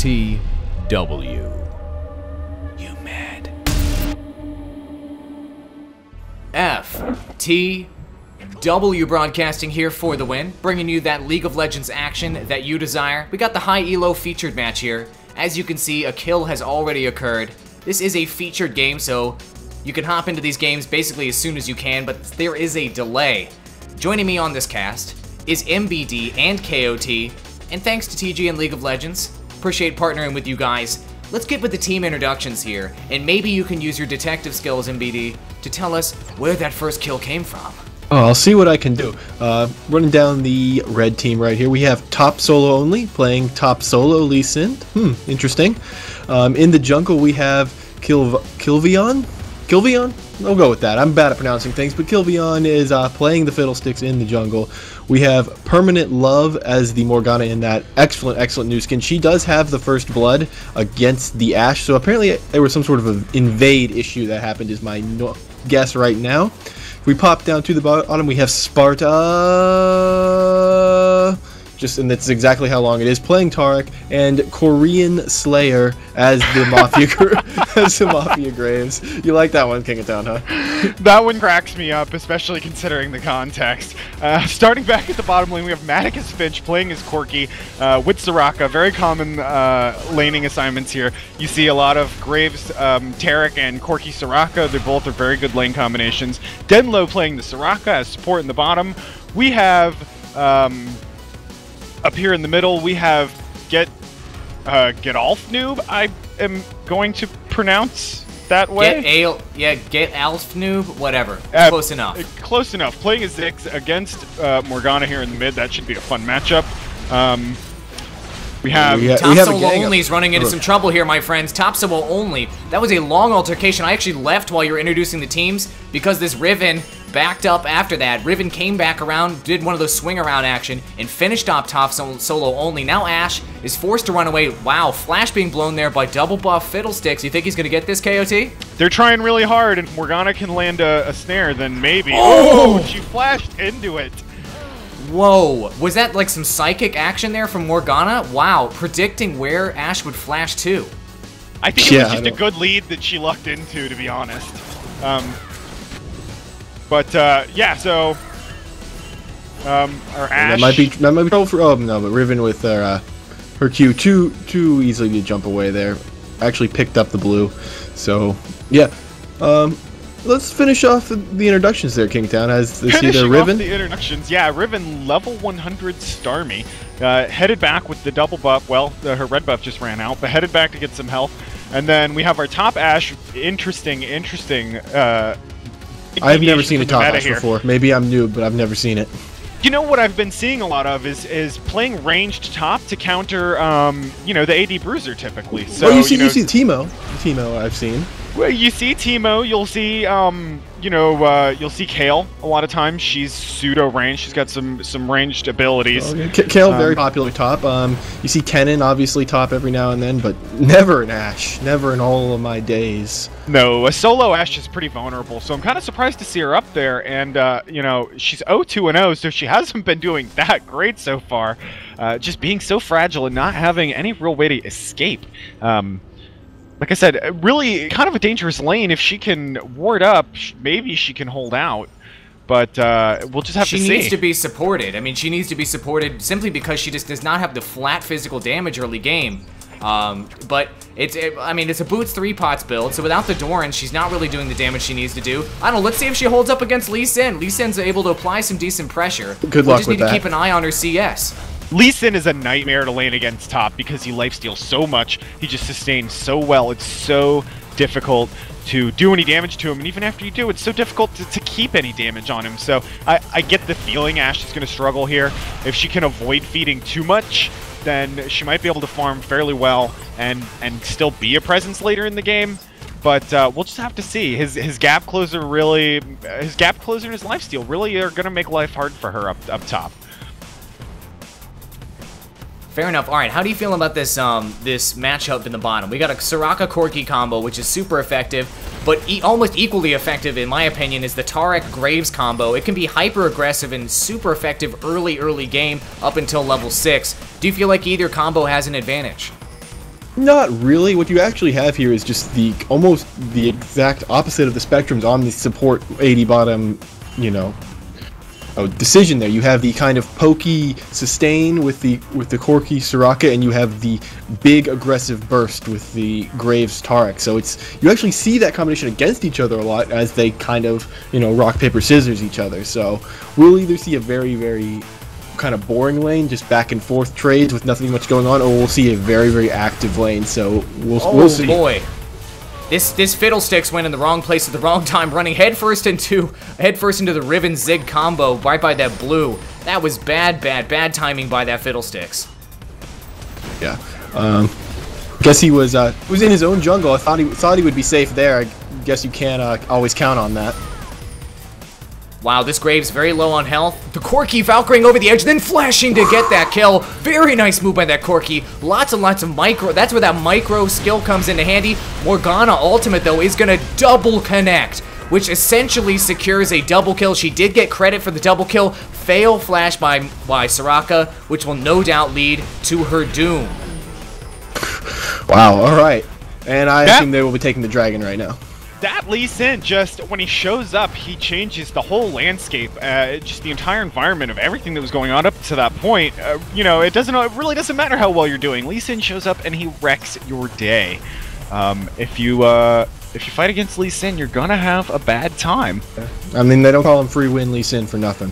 W. You mad? FTW Broadcasting here for the win, bringing you that League of Legends action that you desire. We got the high elo featured match here. As you can see, a kill has already occurred. This is a featured game, so you can hop into these games basically as soon as you can, but there is a delay. Joining me on this cast is MBD and KOT, and thanks to TGN League of Legends. Appreciate partnering with you guys. Let's get with the team introductions here, and maybe you can use your detective skills, MBD, to tell us where that first kill came from. Oh, I'll see what I can do. Running down the red team right here, we have top solo only, playing top solo Lee Sin. Interesting. In the jungle, we have Kilvion? I'll go with that. I'm bad at pronouncing things, but Kilvion is playing the Fiddlesticks in the jungle. We have Permanent Love as the Morgana in that excellent new skin. She does have the first blood against the Ashe, so apparently there was some sort of an invade issue that happened is my guess right now. If we pop down to the bottom, we have Sparta. And that's exactly how long it is. Playing Tarek and Korean Slayer as the Mafia Graves. You like that one, King of Town, huh? That one cracks me up, especially considering the context. Starting back at the bottom lane, we have Maticus Finch playing as Corki with Soraka. Very common laning assignments here. You see a lot of Graves, Tarek, and Corki Soraka. They both are very good lane combinations. Denlo playing the Soraka as support in the bottom. We have up here in the middle, we have Get-Alf Noob, I am going to pronounce that way. Get-Alf Noob, whatever. Close enough. Close enough. Playing as Ziggs against Morgana here in the mid, that should be a fun matchup. We have Top Solo Only's running into some trouble here, my friends. Top Solo Only. That was a long altercation. I actually left while you were introducing the teams because this Riven backed up after that. Riven came back around, did one of those swing around action, and finished off Top Solo Only. Now Ashe is forced to run away. Wow, Flash being blown there by double buff Fiddlesticks. You think he's going to get this, KOT? They're trying really hard, and if Morgana can land a snare, then maybe. Oh, she flashed into it. Whoa, was that like some psychic action there from Morgana? Wow, predicting where Ashe would flash to. I think it was just a good lead that she lucked into, to be honest. Yeah, so our Ashe. That might be trouble for. Oh no, but Riven with her Q too easily to jump away there. Actually picked up the blue. So yeah. Let's finish off the introductions there, Kingtown. As this either Riven. The introductions, yeah. Riven, level 100 Starmie, headed back with the double buff. Well, her red buff just ran out, but headed back to get some health. And then we have our top Ashe. Interesting. I've never seen a top Ashe before. Maybe I'm new, but I've never seen it. You know what I've been seeing a lot of is playing ranged top to counter, the AD Bruiser typically. So you see Teemo. Teemo I've seen. Well, you see Teemo, you'll see, you'll see Kale a lot of times. She's pseudo-ranged. She's got some ranged abilities. Oh, yeah. Kale, very popular top. You see Kennen, obviously top every now and then, but never an Ashe. Never in all of my days. No, a solo Ashe is pretty vulnerable, so I'm kind of surprised to see her up there. And, she's 0-2-0, so she hasn't been doing that great so far. Just being so fragile and not having any real way to escape. Like I said, really kind of a dangerous lane. If she can ward up, maybe she can hold out. But we'll just have to see. She needs to be supported. I mean, she needs to be supported simply because she just does not have the flat physical damage early game. But it's a Boots 3 pots build, so without the Doran, she's not really doing the damage she needs to do. I don't know, let's see if she holds up against Lee Sin. Lee Sin's able to apply some decent pressure. Good luck with that. We just need to keep an eye on her CS. Lee Sin is a nightmare to lane against top because he lifesteals so much. He just sustains so well. It's so difficult to do any damage to him, and even after you do, it's so difficult to keep any damage on him. So I get the feeling Ashe is going to struggle here. If she can avoid feeding too much, then she might be able to farm fairly well and still be a presence later in the game. But we'll just have to see. His gap closer and his lifesteal really are going to make life hard for her up top. Fair enough. All right, how do you feel about this this matchup in the bottom? We got a Soraka Corki combo, which is super effective, but almost equally effective, in my opinion, is the Tarek Graves combo. It can be hyper aggressive and super effective early game up until level 6. Do you feel like either combo has an advantage? Not really. What you actually have here is just almost the exact opposite of the spectrums on the support 80 bottom, you know, decision there. You have the kind of pokey sustain with the Corki Soraka, and you have the big aggressive burst with the Graves Tarek. So you actually see that combination against each other a lot as they kind of, you know, rock paper scissors each other. So we'll either see a very, very kind of boring lane, just back and forth trades with nothing much going on, or we'll see a very, very active lane. So we'll see. Oh boy. This Fiddlesticks went in the wrong place at the wrong time, running headfirst into the Riven Zig combo right by that blue. That was bad timing by that Fiddlesticks. Yeah. Guess he was in his own jungle. I thought he would be safe there. I guess you can't always count on that. Wow, this Graves very low on health. The Corki Valkyring over the edge, then flashing to get that kill. Very nice move by that Corki. Lots and lots of micro. That's where that micro skill comes into handy. Morgana ultimate, though, is going to double connect, which essentially secures a double kill. She did get credit for the double kill. Fail flash by Soraka, which will no doubt lead to her doom. Wow, all right. And I assume they will be taking the dragon right now. That Lee Sin, just when he shows up, he changes the whole landscape, just the entire environment of everything that was going on up to that point. You know, it really doesn't matter how well you're doing. Lee Sin shows up and he wrecks your day. If you fight against Lee Sin, you're gonna have a bad time. I mean, they don't call him free win Lee Sin for nothing.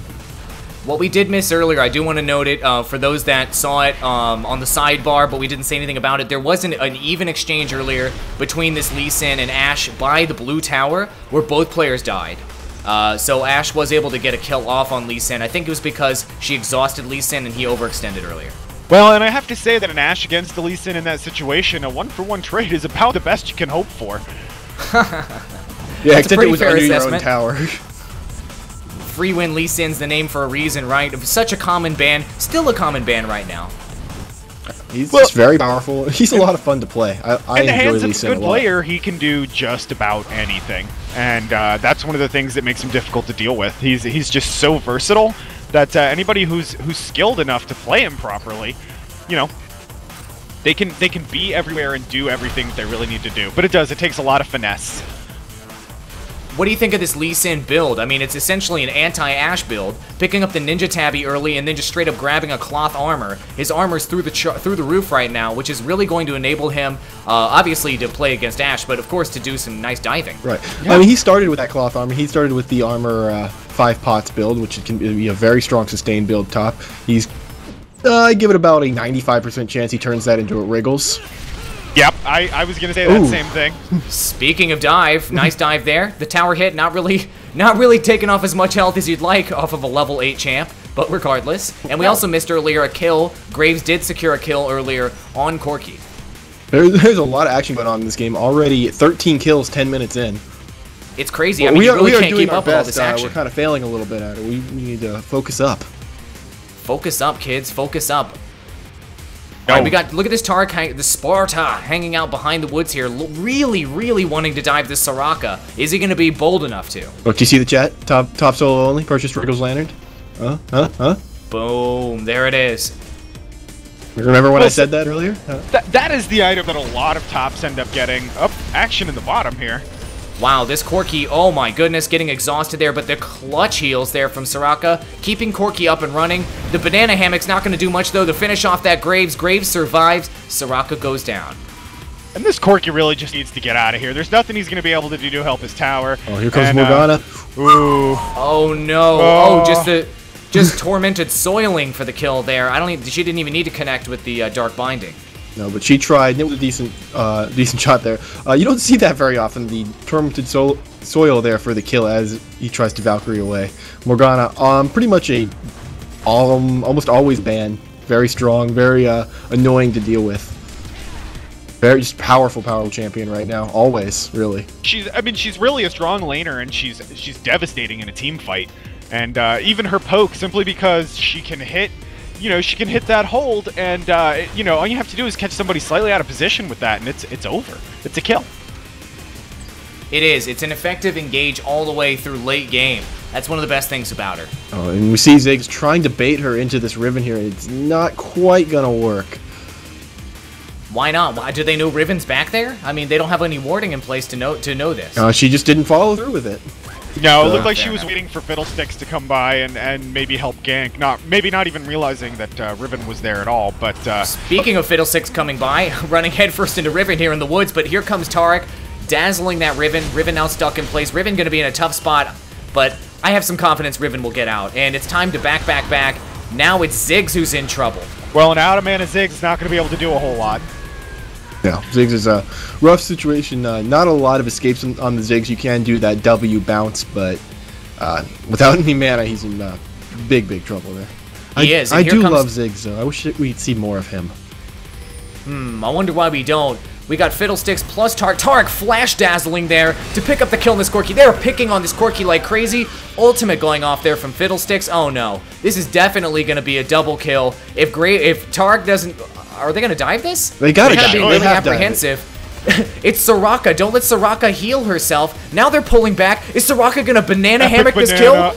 What we did miss earlier, I do want to note it, for those that saw it on the sidebar, but we didn't say anything about it, there wasn't an even exchange earlier between this Lee Sin and Ashe by the blue tower, where both players died. So Ashe was able to get a kill off on Lee Sin. I think it was because she exhausted Lee Sin and he overextended earlier. Well, and I have to say that an Ashe against the Lee Sin in that situation, a 1-for-1 trade is about the best you can hope for. Yeah, except it was under your own tower. Free win Lee Sin's the name for a reason, right? Such a common ban, still a common ban right now. He's just very powerful. He's a lot of fun to play. I in the enjoy hands Lee of a Sin a good lot. player, he can do just about anything, and that's one of the things that makes him difficult to deal with. He's just so versatile that anybody who's skilled enough to play him properly, you know, they can be everywhere and do everything that they really need to do. But it takes a lot of finesse. What do you think of this Lee Sin build? I mean, it's essentially an anti-Ashe build, picking up the Ninja Tabby early and then just straight up grabbing a cloth armor. His armor's through the roof right now, which is really going to enable him, obviously, to play against Ashe, but of course to do some nice diving. Right. Yeah. I mean, he started with that cloth armor. He started with the armor 5 pots build, which can be a very strong sustain build top. I give it about a 95% chance he turns that into a Wriggles. Yep, I was gonna say that same thing. Speaking of dive, nice dive there. The tower hit, not really taking off as much health as you'd like off of a level 8 champ, but regardless. And we also missed earlier a kill. Graves did secure a kill earlier on Corki. There's a lot of action going on in this game already. 13 kills, 10 minutes in. It's crazy. I mean, you really can't keep up with all this action. We're kind of failing a little bit at it. We need to focus up. Focus up, kids. Focus up. All right, look at this Tarek, the Sparta, hanging out behind the woods here, really wanting to dive this Soraka. Is he going to be bold enough to? Look, do you see the chat? Top solo only, purchased Wriggles Lantern. Boom, there it is. Remember when I said that earlier? That is the item that a lot of tops end up getting. Action in the bottom here. Wow, this Corki, oh my goodness, getting exhausted there, but the clutch heals there from Soraka, keeping Corki up and running. The banana hammock's not going to do much, though, to finish off that Graves. Graves survives. Soraka goes down. And this Corki really just needs to get out of here. There's nothing he's going to be able to do to help his tower. Oh, here comes Morgana. Ooh. Oh, no. Oh, just tormented soiling for the kill there. She didn't even need to connect with the Dark Binding. No, but she tried, and it was a decent shot there. You don't see that very often, the tormented soil there for the kill as he tries to Valkyrie away. Morgana, pretty much almost always banned. Very strong, very annoying to deal with. Very just powerful champion right now, always, really. She's really a strong laner, and she's devastating in a team fight. And even her poke, simply because she can hit. You know, she can hit that hold, and you know, all you have to do is catch somebody slightly out of position with that, and it's over. It's a kill. It is. It's an effective engage all the way through late game. That's one of the best things about her. Oh, and we see Ziggs trying to bait her into this Riven here. It's not quite gonna work. Why not? Why, do they know Riven's back there? I mean, they don't have any warding in place to know this. She just didn't follow through with it. No, it looked like she was waiting for Fiddlesticks to come by and maybe help gank. Maybe not even realizing that Riven was there at all, but... Speaking of Fiddlesticks coming by, running headfirst into Riven here in the woods, but here comes Tarek, dazzling that Riven. Riven now stuck in place. Riven going to be in a tough spot, but I have some confidence Riven will get out. And it's time to back. Now it's Ziggs who's in trouble. Well, an out-of-mana Ziggs is not going to be able to do a whole lot. Yeah, Ziggs is a rough situation. Not a lot of escapes on the Ziggs. You can do that W bounce, but without any mana, he's in big trouble there. He is. I do love Ziggs, though. I wish we'd see more of him. I wonder why we don't. We got Fiddlesticks plus Tarek. Tarek flash dazzling there to pick up the kill on this Corki. They're picking on this Corki like crazy. Ultimate going off there from Fiddlesticks. Oh no. This is definitely going to be a double kill. If Tarek doesn't... Are they going to dive this? They gotta dive. Be really apprehensive. It's Soraka. Don't let Soraka heal herself. Now they're pulling back. Is Soraka going to banana hammock this kill?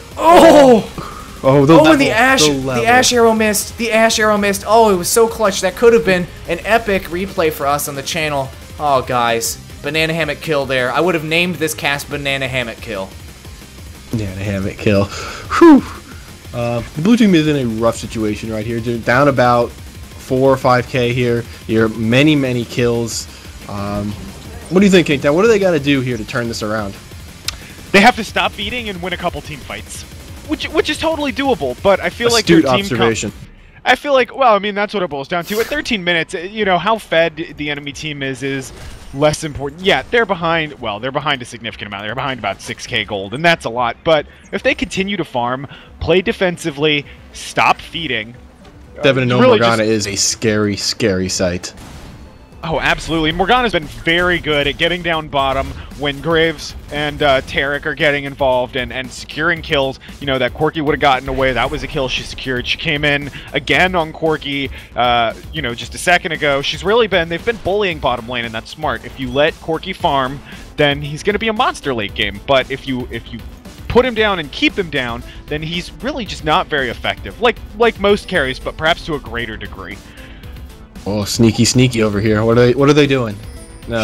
And the ash arrow missed. The ash arrow missed. Oh, it was so clutch. That could have been an epic replay for us on the channel. Oh, guys. Banana hammock kill there. I would have named this cast Banana Hammock Kill. Banana hammock kill. Whew. The blue team is in a rough situation right here. They're down about 4 or 5k here. You're many kills. What do you think, King? What do they got to do here to turn this around? They have to stop feeding and win a couple team fights. Which is totally doable, but I feel like their team observation. I feel like, well, I mean, that's what it boils down to. At 13 minutes, you know, how fed the enemy team is less important. Yeah, they're behind, well, they're behind a significant amount. They're behind about 6k gold, and that's a lot. But if they continue to farm, play defensively, stop feeding... Devin and Morgana is a scary sight. Oh, absolutely. Morgana's been very good at getting down bottom when Graves and Tarek are getting involved and securing kills. You know, that Corki would have gotten away. That was a kill she secured. She came in again on Corki, you know, just a second ago. They've been bullying bottom lane, and that's smart. If you let Corki farm, then he's going to be a monster late game. But if you put him down and keep him down, then he's really just not very effective. Like most carries, but perhaps to a greater degree. Oh, sneaky over here. What are they doing? No.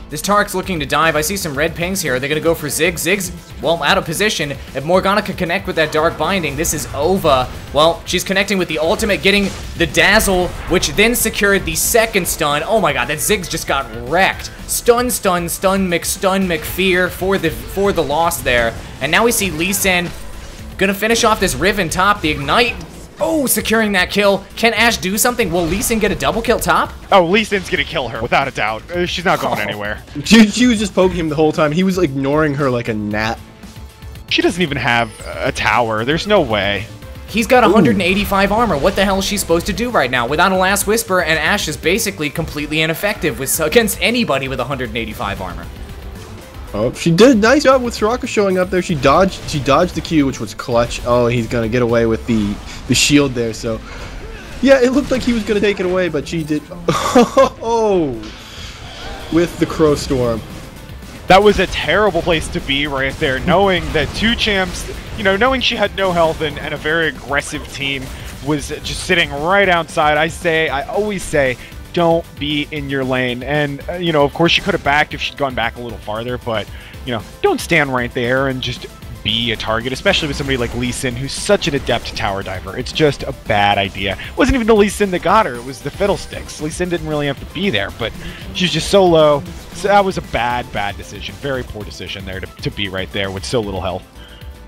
This Tarek's looking to dive. I see some red pings here. Are they going to go for Ziggs? Ziggs, well, out of position. If Morgana can connect with that Dark Binding, this is over. Well, she's connecting with the ultimate, getting the Dazzle, which then secured the second stun. Oh my god, that Ziggs just got wrecked. Stun, McFear for the loss there. And now we see Lee Sin gonna finish off this Riven top, the Ignite. Oh, securing that kill. Can Ashe do something? Will Lee Sin get a double kill top? Oh, Lee Sin's gonna kill her, without a doubt. She's not going anywhere. She was just poking him the whole time. He was ignoring her like a gnat. She doesn't even have a tower. There's no way. He's got 185 armor. What the hell is she supposed to do right now? Without a Last Whisper, and Ashe is basically completely ineffective against anybody with 185 armor. Oh, she did a nice job with Soraka showing up there. She dodged the Q, which was clutch. Oh, he's gonna get away with the shield there. So, yeah, it looked like he was gonna take it away, but she did. Oh, with the Crow Storm. That was a terrible place to be right there, knowing that two champs, you know, knowing she had no health and a very aggressive team was just sitting right outside. I always say, don't be in your lane. And, you know, of course she could have backed if she'd gone back a little farther, but, you know, don't stand right there and just be a target, especially with somebody like Lee Sin, who's such an adept tower diver. It's just a bad idea. It wasn't even the Lee Sin that got her, it was the Fiddlesticks. Lee Sin didn't really have to be there, but she's just so low. So that was a bad decision. Very poor decision there to be right there with so little health.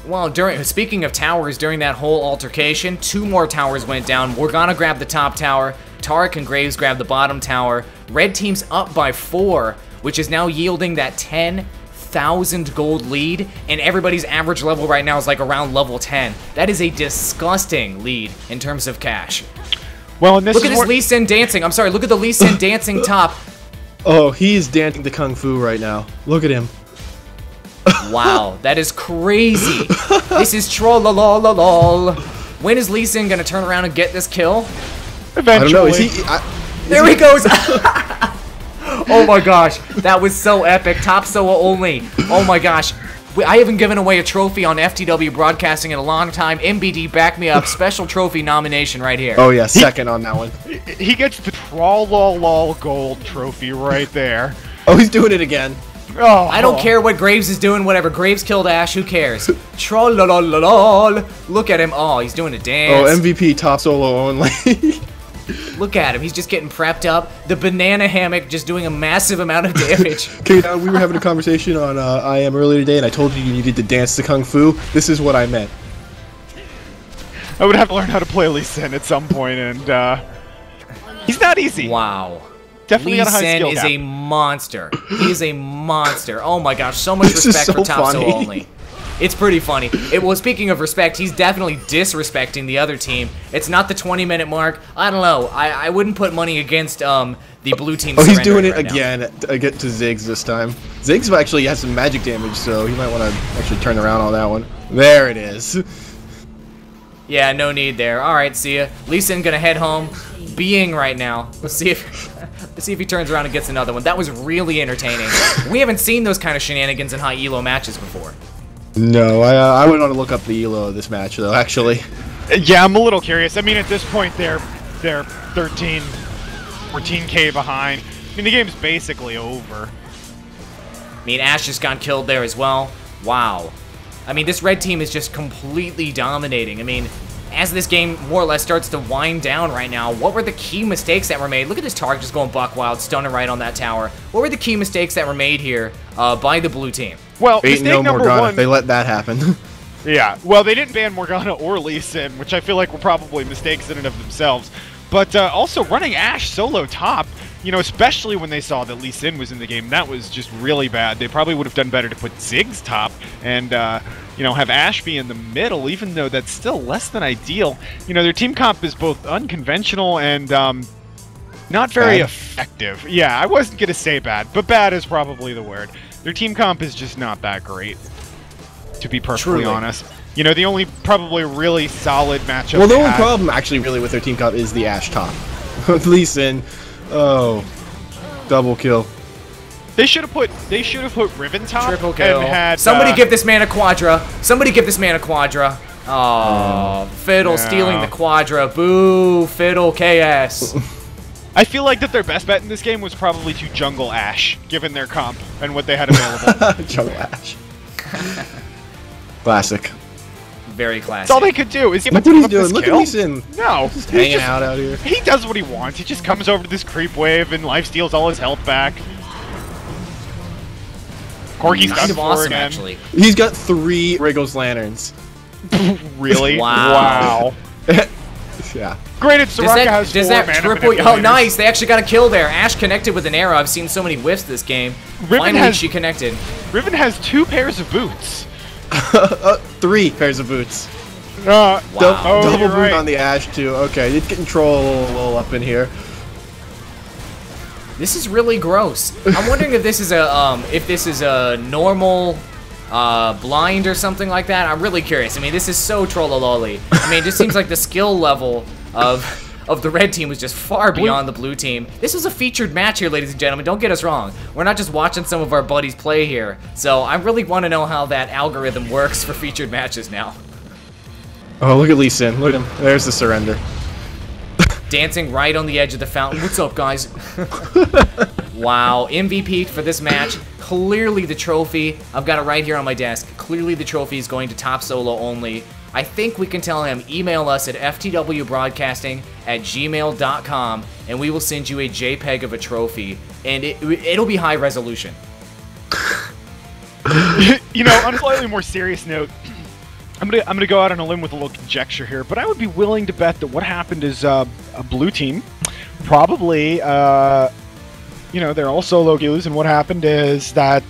Well, speaking of towers, during that whole altercation, 2 more towers went down. Morgana grabbed the top tower. Tarek and Graves grabbed the bottom tower. Red team's up by 4, which is now yielding that 10,000 gold lead, and everybody's average level right now is like around level 10. That is a disgusting lead in terms of cash. Well, and look at this Lee Sin dancing. I'm sorry, look at the Lee Sin dancing top. Oh, he's dancing to Kung Fu right now. Look at him. Wow, that is crazy. This is troll-lol-lol. When is Lee Sin gonna turn around and get this kill? Eventually. I don't know. There he goes. Oh my gosh, that was so epic. Top solo only. Oh my gosh. I haven't given away a trophy on FTW Broadcasting in a long time. MBD, back me up. Special trophy nomination right here. Oh yeah, second on that one. He gets the Trollolol Gold trophy right there. Oh, he's doing it again. Oh, I don't care what Graves is doing, whatever. Graves killed Ash, who cares? Trollololol. Look at him. Oh, he's doing a dance. Oh, MVP top solo only. Look at him. He's just getting prepped up. The banana hammock just doing a massive amount of damage. Okay, now we were having a conversation on IM earlier today, and I told you needed to dance to Kung Fu. This is what I meant. I would have to learn how to play Lee Sin at some point, and he's not easy. Wow. Definitely Lee got a high Sin skill is gap. a monster. He is a monster. Oh my gosh, so much This is respect so for top funny. solo only. It's pretty funny. Well, speaking of respect, he's definitely disrespecting the other team. It's not the 20-minute mark. I don't know. I wouldn't put money against the blue team. Oh, he's doing it right now. again. I get to Ziggs this time. Ziggs actually has some magic damage, so he might want to actually turn around on that one. There it is. Yeah, no need there. All right, see ya. Lee Sin gonna head home. Being right now. Let's see if he turns around and gets another one. That was really entertaining. We haven't seen those kind of shenanigans in high elo matches before. No, I would want to look up the elo of this match, though, actually. Yeah, I'm a little curious. I mean, at this point, they're 13, 14K behind. I mean, the game's basically over. I mean, Ash just got killed there as well. Wow. I mean, this red team is just completely dominating. I mean, as this game more or less starts to wind down right now, what were the key mistakes that were made? Look at this target just going buck wild, stunning right on that tower. What were the key mistakes that were made here by the blue team? Well, Ain't mistake no number Morgana one. if they let that happen. Yeah, well, they didn't ban Morgana or Lee Sin, which I feel like were probably mistakes in and of themselves. But also running Ash solo top, you know, especially when they saw that Lee Sin was in the game, that was just really bad. They probably would have done better to put Ziggs top and, you know, have Ash be in the middle, even though that's still less than ideal. You know, their team comp is both unconventional and not very Bad. effective. Yeah, I wasn't going to say bad, but bad is probably the word. Their team comp is just not that great, to be perfectly Truly. honest. You know, the only probably really solid matchup. Well, the they only had- problem, actually, really, with their team comp is the Ash top. Lee Sin. Oh. Double kill. They should have put Riven top Triple kill. and had Somebody give this man a quadra. Somebody give this man a quadra. Oh, Fiddle no. stealing the quadra. Boo, Fiddle KS. I feel like that their best bet in this game was probably to jungle Ash, given their comp and what they had available. Jungle Ash. Classic. Very classic. That's all they could do. Is he Look able what to he's give up doing. this Look kill? at Lee Sin. No, Just he's hanging out here. He does what he wants. He just comes over to this creep wave and life steals all his health back. Corky's kind done of for awesome, again. actually. He's got 3 Riggles lanterns. Really? Wow. Yeah. Granted, Soraka has Does 4 that mana triple? Oh, manipulators. nice! They actually got a kill there. Ash connected with an arrow. I've seen so many whiffs this game. Riven Finally, has- she connected. Riven has 2 pairs of boots. 3 pairs of boots. Wow. Double you're boot right. on the Ash, too. Okay, it's getting troll a little up in here. This is really gross. I'm wondering if this is a normal blind or something like that. I'm really curious. I mean, this is so trollololi. I mean, it just seems like the skill level of the red team was just far beyond the blue team. This was a featured match here, ladies and gentlemen. Don't get us wrong. We're not just watching some of our buddies play here. So I really want to know how that algorithm works for featured matches now. Oh, look at Lee Sin. Look at him. There's the surrender. Dancing right on the edge of the fountain. What's up, guys? Wow, MVP for this match. Clearly the trophy. I've got it right here on my desk. Clearly the trophy is going to top solo only. I think we can tell him, email us at ftwbroadcasting@gmail.com, and we will send you a JPEG of a trophy, and it'll be high resolution. You know, on a slightly more serious note, I'm gonna go out on a limb with a little conjecture here, but I would be willing to bet that what happened is a blue team probably, you know, they're all solo queues, and what happened is that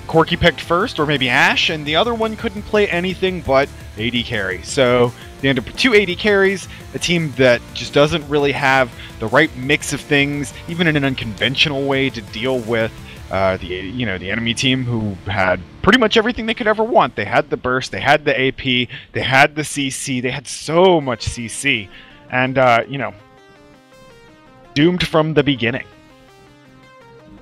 Corky picked first, or maybe Ash, and the other one couldn't play anything but AD carry. So they end up with 2 AD carries, a team that just doesn't really have the right mix of things, even in an unconventional way, to deal with the enemy team, who had pretty much everything they could ever want. They had the burst, they had the AP, they had the CC, they had so much CC, and you know, doomed from the beginning.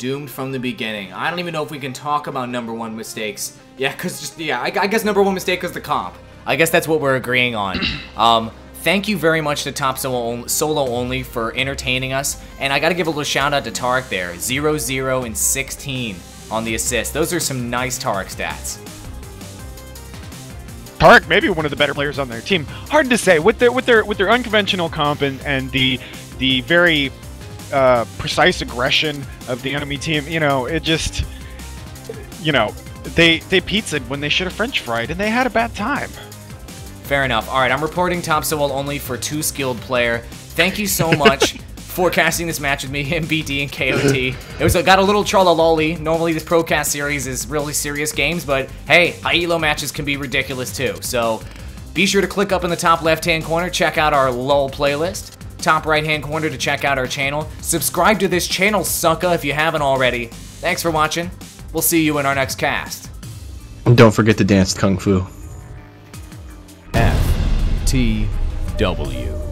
doomed from the beginning. I don't even know if we can talk about number one mistakes. Yeah, I guess number one mistake is the comp. I guess that's what we're agreeing on. Thank you very much to Top Solo Only for entertaining us, and I gotta give a little shout out to Tarek there. 0, 0, and 16 on the assist. Those are some nice Tarek stats. Tarek maybe one of the better players on their team. Hard to say with their unconventional comp and the very precise aggression of the enemy team. You know, it just, you know, they pizzaed when they should have French fried, and they had a bad time. Fair enough. All right, I'm reporting Top Solo Only for 2 skilled player. Thank you so much for casting this match with me, MBD and KOT. Got a little trollololi. Normally this Procast series is really serious games, but hey, high elo matches can be ridiculous too. So be sure to click up in the top left-hand corner, check out our LOL playlist. Top right-hand corner to check out our channel. Subscribe to this channel, sucka, if you haven't already. Thanks for watching. We'll see you in our next cast. And don't forget to dance Kung Fu. FTW.